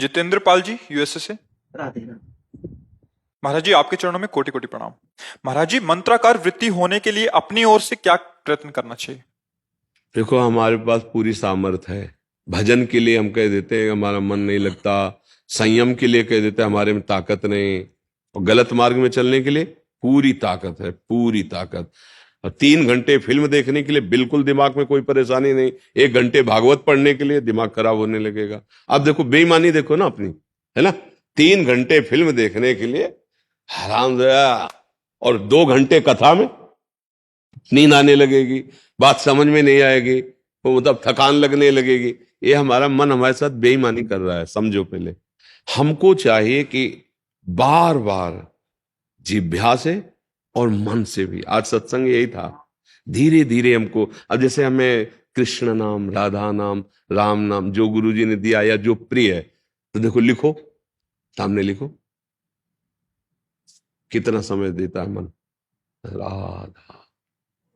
Jitendra Pal ji USA से। राधे राधे। महाराज जी आपके चरणों में कोटि कोटि प्रणाम। महाराज जी मंत्राकार वृत्ति होने के लिए अपनी ओर से क्या प्रयत्न करना चाहिए? देखो, हमारे पास पूरी सामर्थ्य है। भजन के लिए हम कह देते हैं हमारा मन नहीं लगता, संयम के लिए कह देते हैं हमारे में ताकत नहीं, और गलत मार्ग में चलने के लिए पूरी ताकत है, पूरी ताकत। और 3 घंटे फिल्म देखने के लिए बिल्कुल दिमाग में कोई परेशानी नहीं। 1 घंटे भागवत पढ़ने के लिए दिमाग खराब होने लगेगा। अब देखो बेईमानी देखो ना अपनी, है ना। 3 घंटे फिल्म देखने के लिए हराम, और 2 घंटे कथा में नींद आने लगेगी, बात समझ में नहीं आएगी, वो मतलब थकान लगने लगेगी। ये हमारा मन हमारे साथ बेईमानी कर रहा है, समझो। पहले हमको चाहिए कि बार बार जिह्वा से और मन से भी, आज सत्संग यही था, धीरे धीरे हमको। अब जैसे हमें कृष्ण नाम, राधा नाम, राम नाम जो गुरु जी ने दिया या जो प्रिय है, तो देखो लिखो, सामने लिखो, कितना समय देता है मन। राधा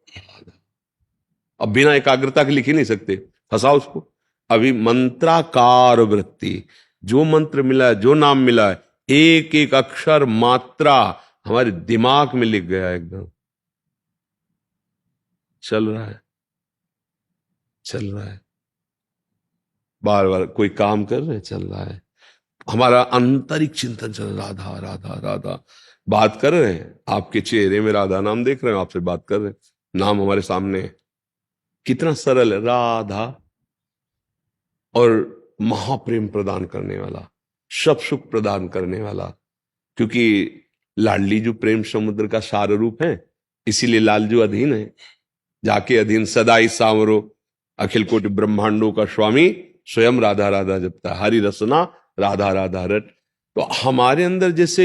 राधा, अब बिना एकाग्रता के लिख ही नहीं सकते, फंसाओ उसको। अभी मंत्राकार वृत्ति, जो मंत्र मिला है, जो नाम मिला है, एक एक अक्षर मात्रा हमारे दिमाग में लिख गया, एकदम चल रहा है, चल रहा है। बार बार कोई काम कर रहे हैं, चल रहा है। हमारा आंतरिक चिंतन चल रहा, राधा राधा राधा। बात कर रहे हैं, आपके चेहरे में राधा नाम देख रहे हैं, आपसे बात कर रहे हैं, नाम हमारे सामने है। कितना सरल है, राधा। और महाप्रेम प्रदान करने वाला, सब सुख प्रदान करने वाला, क्योंकि लाडली जो प्रेम समुद्र का सार रूप है, इसीलिए लालजू अधीन है। जाके अधीन सदाई सांवरो, अखिल कोटि ब्रह्मांडों का स्वामी, स्वयं राधा राधा जपता, हरि रसना राधा राधा रट। तो हमारे अंदर जैसे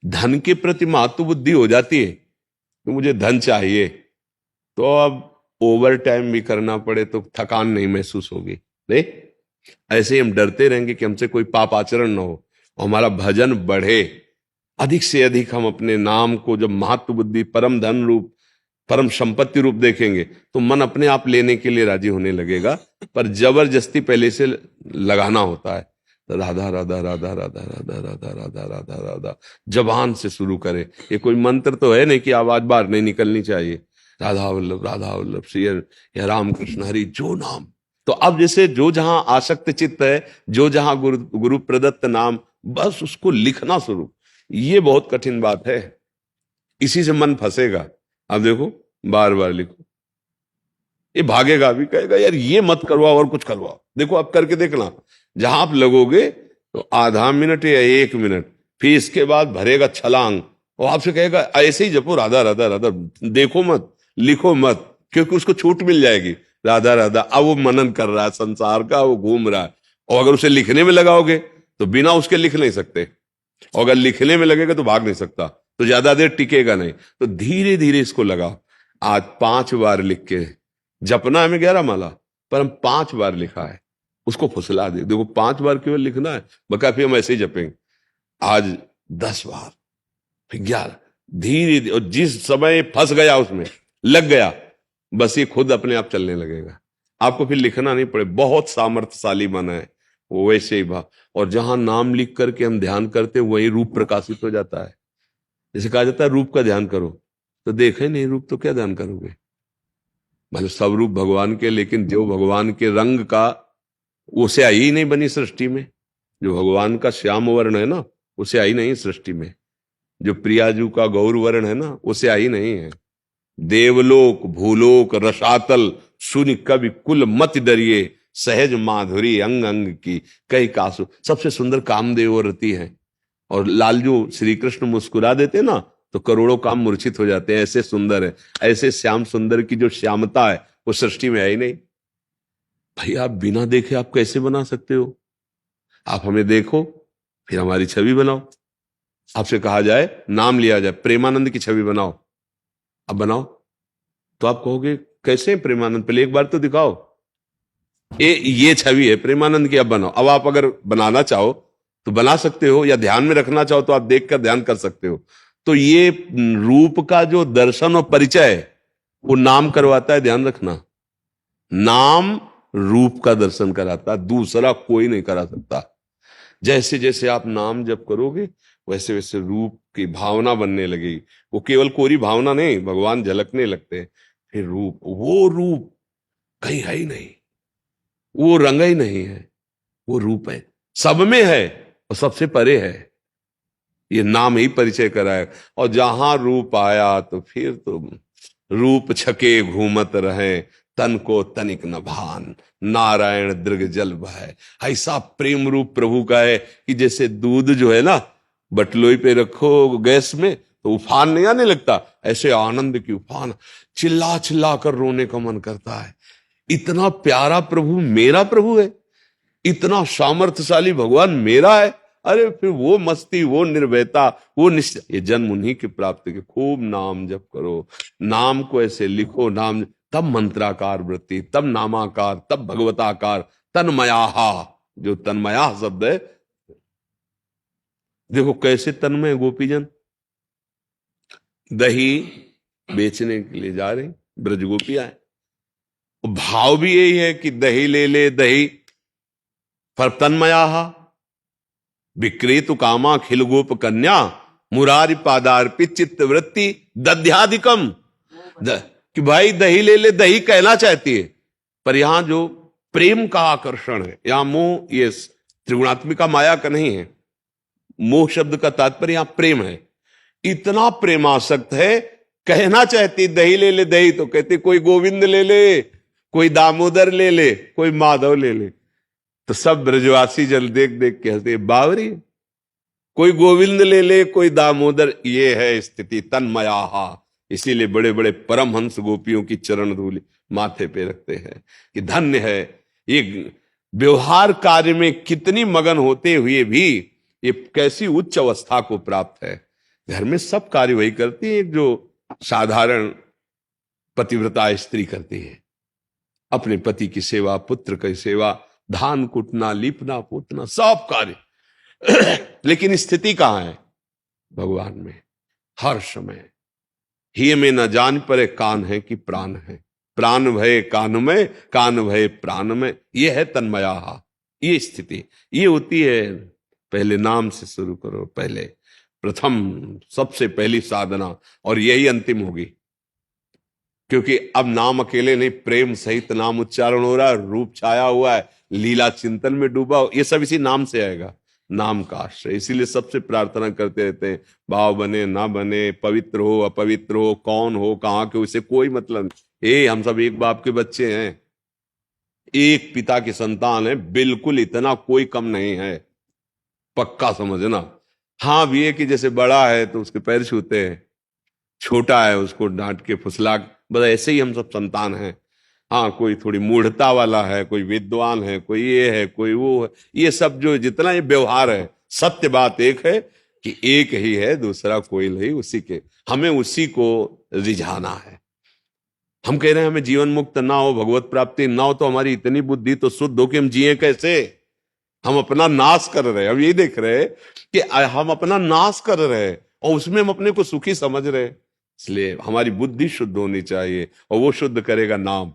धन के प्रति महत्व बुद्धि हो जाती है कि मुझे धन चाहिए, तो अब ओवर टाइम भी करना पड़े तो थकान नहीं महसूस होगी। नहीं, ऐसे ही हम डरते रहेंगे कि हमसे कोई पाप आचरण ना हो, हमारा भजन बढ़े, अधिक से अधिक हम अपने नाम को जब महत्व बुद्धि, परम धन रूप, परम संपत्ति रूप देखेंगे, तो मन अपने आप लेने के लिए राजी होने लगेगा। पर जबरदस्ती पहले से लगाना होता है। तो राधा राधा राधा राधा राधा राधा राधा राधा राधा जबान से शुरू करें। ये कोई मंत्र तो है नहीं कि आवाज बाहर नहीं निकलनी चाहिए। राधा वल्लभ श्री या राम कृष्ण हरि, जो नाम। तो अब जैसे जो जहां आसक्त चित्त है, जो जहां गुरु प्रदत्त नाम, बस उसको लिखना शुरू। ये बहुत कठिन बात है, इसी से मन फंसेगा। अब देखो, बार बार लिखो, ये भागेगा भी, कहेगा यार ये मत करवाओ और कुछ करवाओ। देखो अब करके देखना, जहां आप लगोगे तो आधा मिनट या 1 मिनट, फिर इसके बाद भरेगा छलांग, और आपसे कहेगा ऐसे ही जपो राधा राधा राधा, देखो मत, लिखो मत, क्योंकि उसको छूट मिल जाएगी। राधा राधा, अब वो मनन कर रहा है संसार का, वो घूम रहा है। और अगर उसे लिखने में लगाओगे तो बिना उसके लिख नहीं सकते, और अगर लिखने में लगेगा तो भाग नहीं सकता, तो ज्यादा देर टिकेगा नहीं। तो धीरे धीरे इसको लगाओ। आज 5 बार लिख के, जपना हमें 11 माला, पर हम 5 बार लिखा है, उसको फुसला दे। देखो 5 बार केवल लिखना है, बका फिर हम ऐसे ही जपेंगे। आज 10 बार, फिर 11, धीरे धीरे। और जिस समय फंस गया उसमें लग गया, बस ये खुद अपने आप चलने लगेगा। आपको फिर लिखना नहीं पड़े। बहुत सामर्थ्यशाली मन है वो, वैसे ही भाव। और जहां नाम लिख करके हम ध्यान करते हैं, वही रूप प्रकाशित हो जाता है। जैसे कहा जाता है रूप का ध्यान करो, तो देखे नहीं रूप तो क्या ध्यान करोगे। मतलब सब रूप भगवान के, लेकिन जो भगवान के रंग का, वो स्याही ही नहीं बनी सृष्टि में। जो भगवान का श्याम वर्ण है ना, वो स्याही नहीं सृष्टि में। जो प्रियाजू का गौर वर्ण है ना, वो स्याही नहीं है। देवलोक भूलोक रसातल, सुनि कवि कुल मत डरिए, सहज माधुरी अंग अंग की कई कासु। सबसे सुंदर कामदेव रति है। और लालजू श्री कृष्ण मुस्कुरा देते ना, तो करोड़ों काम मूर्छित हो जाते हैं, ऐसे सुंदर है। ऐसे श्याम सुंदर की जो श्यामता है, वो सृष्टि में है ही नहीं। भाई आप बिना देखे आप कैसे बना सकते हो? आप हमें देखो, फिर हमारी छवि बनाओ। आपसे कहा जाए, नाम लिया जाए, प्रेमानंद की छवि बनाओ, अब बनाओ, तो आप कहोगे कैसे प्रेमानंद? पहले एक बार तो दिखाओ। ये छवि है प्रेमानंद की, अब बनाओ। अब आप अगर बनाना चाहो तो बना सकते हो, या ध्यान में रखना चाहो तो आप देखकर ध्यान कर सकते हो। तो ये रूप का जो दर्शन और परिचय है, वो नाम करवाता है, ध्यान रखना। नाम रूप का दर्शन कराता, दूसरा कोई नहीं करा सकता। जैसे जैसे आप नाम जप करोगे वैसे वैसे रूप की भावना बनने लगेगी। वो केवल कोरी भावना नहीं, भगवान झलकने लगते हैं। फिर रूप, वो रूप कहीं है ही नहीं, वो रंग ही नहीं है, वो रूप है, सब में है और सबसे परे है। ये नाम ही परिचय कराया। और जहां रूप आया तो फिर तो रूप छके घूमत रहे, तन को तनिक न भान, नारायण दृग जल बहै। ऐसा प्रेम रूप प्रभु का है कि जैसे दूध जो है ना, बटलोई पे रखो गैस में तो उफान नहीं आने लगता, ऐसे आनंद की उफान, चिल्ला चिल्ला कर रोने का मन करता है। इतना प्यारा प्रभु मेरा प्रभु है, इतना सामर्थ्यशाली भगवान मेरा है। अरे फिर वो मस्ती, वो निर्भयता, वो निश्चय, ये जन्म उन्हीं की प्राप्ति के। खूब नाम जप करो, नाम को ऐसे लिखो, नाम, तब मंत्राकार वृत्ति, तब नामाकार, तब भगवताकार, तन्मयाहा। जो तन्मया शब्द है, देखो कैसे तन्मय गोपीजन। दही बेचने के लिए जा रहे ब्रज गोपियां है, भाव भी यही है कि दही ले ले दही, पर तन्मयाहा विक्रेतु कामा खिल गोप कन्या, मुरारी पादार्पित चित्त वृत्ति दध्याधिकम। कि भाई दही ले ले, दही कहना चाहती है, पर यहां जो प्रेम का आकर्षण है, यहां मोह, ये त्रिगुणात्मिका माया का नहीं है। मोह शब्द का तात्पर्य यहां प्रेम है। इतना प्रेमासक्त है, कहना चाहती दही ले ले दही, तो कहती कोई गोविंद ले ले, कोई दामोदर ले ले, कोई माधव ले ले। तो सब ब्रजवासी जल देख देख के हंसते, बावरी, कोई गोविंद ले ले, कोई दामोदर। ये है स्थिति तन्मयाहा। इसीलिए बड़े बड़े परमहंस गोपियों की चरण धूलि माथे पे रखते हैं कि धन्य है ये। व्यवहार कार्य में कितनी मगन होते हुए भी ये कैसी उच्च अवस्था को प्राप्त है। घर में सब कार्य वही करती है जो साधारण पतिव्रता स्त्री करती है। अपने पति की सेवा, पुत्र की सेवा, धान कुटना, लीपना पोतना, सब कार्य। लेकिन स्थिति कहां है? भगवान में हर समय। ही में न जान परे कान है कि प्राण है, प्राण भय कान में, कान भय प्राण में। यह है तन्मया। ये स्थिति ये होती है। पहले नाम से शुरू करो, पहले प्रथम सबसे पहली साधना, और यही अंतिम होगी। क्योंकि अब नाम अकेले नहीं, प्रेम सहित नाम उच्चारण हो रहा है, रूप छाया हुआ है, लीला चिंतन में डूबा हो, ये सब इसी नाम से आएगा, नाम का आश्रय। इसीलिए सबसे प्रार्थना करते रहते हैं, भाव बने ना बने, पवित्र हो अपवित्र हो, कौन हो कहां के, उसे कोई मतलब नहीं। हम सब एक बाप के बच्चे हैं, एक पिता की संतान है, बिल्कुल इतना कोई कम नहीं है, पक्का समझना। हाँ भी है कि जैसे बड़ा है तो उसके पैर छूते हैं, छोटा है उसको डांट के फुसला, बस ऐसे ही हम सब संतान हैं। हाँ, कोई थोड़ी मूढ़ता वाला है, कोई विद्वान है, कोई ये है, कोई वो है, ये सब जो जितना ये व्यवहार है, सत्य बात एक है कि एक ही है, दूसरा कोई नहीं, उसी के हमें उसी को रिझाना है। हम कह रहे हैं हमें जीवन मुक्त ना हो, भगवत प्राप्ति ना हो, तो हमारी इतनी बुद्धि तो शुद्ध हो कि हम जिए कैसे? हम अपना नाश कर रहे हैं। हम ये देख रहे हैं कि हम अपना नाश कर रहे हैं और उसमें हम अपने को सुखी समझ रहे हैं। इसलिए हमारी बुद्धि शुद्ध होनी चाहिए, और वो शुद्ध करेगा नाम।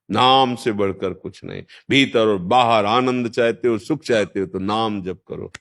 नाम से बढ़कर कुछ नहीं। भीतर और बाहर आनंद चाहते हो, सुख चाहते हो, तो नाम जप करो।